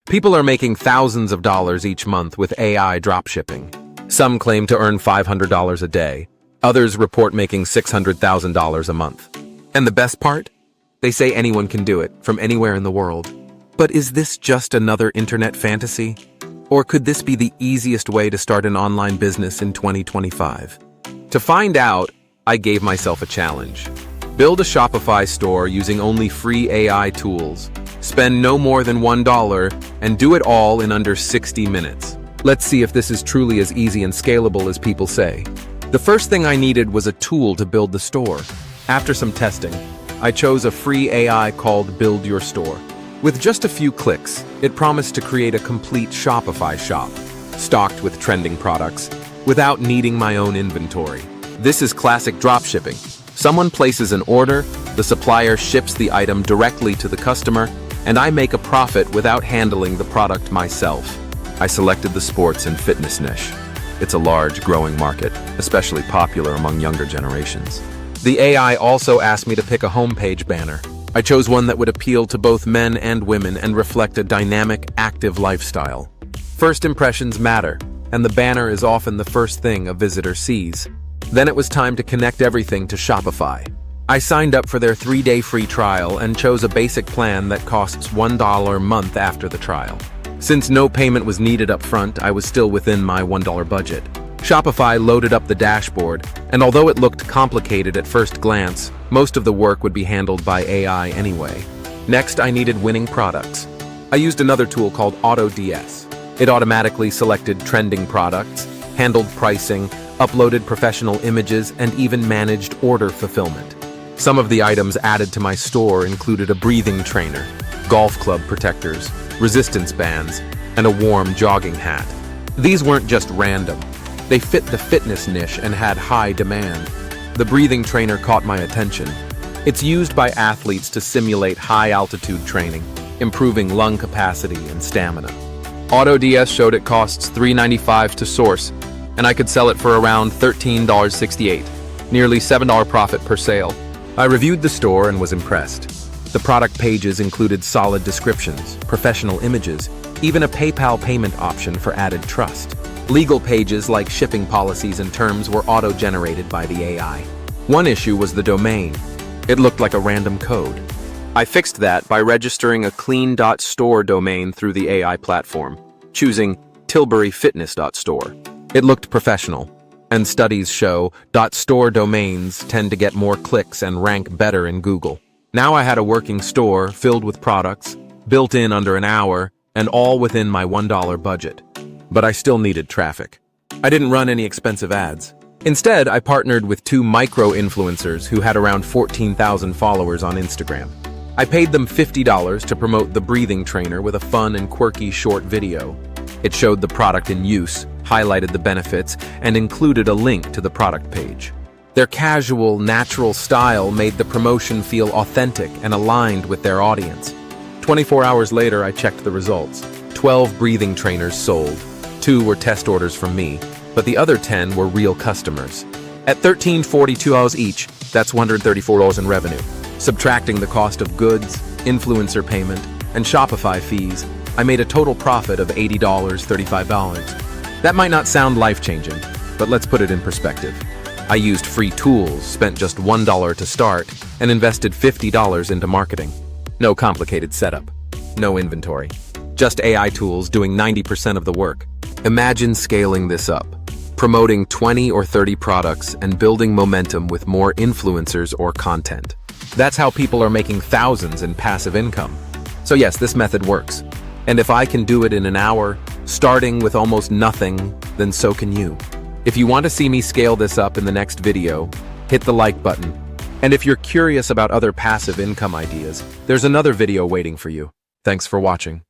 People are making thousands of dollars each month with AI dropshipping. Some claim to earn $500 a day. Others report making $600,000 a month. And the best part? They say anyone can do it, from anywhere in the world. But is this just another internet fantasy? Or could this be the easiest way to start an online business in 2025? To find out, I gave myself a challenge. Build a Shopify store using only free AI tools. Spend no more than $1 and do it all in under 60 minutes. Let's see if this is truly as easy and scalable as people say. The first thing I needed was a tool to build the store. After some testing, I chose a free AI called Build Your Store. With just a few clicks, it promised to create a complete Shopify shop, stocked with trending products, without needing my own inventory. This is classic dropshipping. Someone places an order, the supplier ships the item directly to the customer, and I make a profit without handling the product myself. I selected the sports and fitness niche. It's a large, growing market, especially popular among younger generations. The AI also asked me to pick a homepage banner. I chose one that would appeal to both men and women and reflect a dynamic, active lifestyle. First impressions matter, and the banner is often the first thing a visitor sees. Then it was time to connect everything to Shopify. I signed up for their 3-day free trial and chose a basic plan that costs $1 a month after the trial. Since no payment was needed up front, I was still within my $1 budget. Shopify loaded up the dashboard, and although it looked complicated at first glance, most of the work would be handled by AI anyway. Next, I needed winning products. I used another tool called AutoDS. It automatically selected trending products, handled pricing, uploaded professional images, and even managed order fulfillment. Some of the items added to my store included a breathing trainer, golf club protectors, resistance bands, and a warm jogging hat. These weren't just random. They fit the fitness niche and had high demand. The breathing trainer caught my attention. It's used by athletes to simulate high-altitude training, improving lung capacity and stamina. AutoDS showed it costs $3.95 to source, and I could sell it for around $13.68, nearly $7 profit per sale. I reviewed the store and was impressed. The product pages included solid descriptions, professional images, even a PayPal payment option for added trust. Legal pages like shipping policies and terms were auto-generated by the AI. One issue was the domain. It looked like a random code. I fixed that by registering a clean.store domain through the AI platform, choosing tilburyfitness.store. It looked professional, and studies show .store domains tend to get more clicks and rank better in Google. Now I had a working store filled with products, built in under an hour, and all within my $1 budget. But I still needed traffic. I didn't run any expensive ads. Instead, I partnered with 2 micro-influencers who had around 14,000 followers on Instagram. I paid them $50 to promote the breathing trainer with a fun and quirky short video. It showed the product in use, highlighted the benefits, and included a link to the product page. Their casual, natural style made the promotion feel authentic and aligned with their audience. 24 hours later, I checked the results. 12 breathing trainers sold. 2 were test orders from me, but the other 10 were real customers. At $13.42 each, that's $134 in revenue. Subtracting the cost of goods, influencer payment, and Shopify fees, I made a total profit of $80.35. That might not sound life-changing, but let's put it in perspective. I used free tools, spent just $1 to start, and invested $50 into marketing. No complicated setup. No inventory. Just AI tools doing 90% of the work. Imagine scaling this up, promoting 20 or 30 products and building momentum with more influencers or content. That's how people are making thousands in passive income. So yes, this method works. And if I can do it in an hour, starting with almost nothing, then so can you. If you want to see me scale this up in the next video, hit the like button. And if you're curious about other passive income ideas, there's another video waiting for you. Thanks for watching.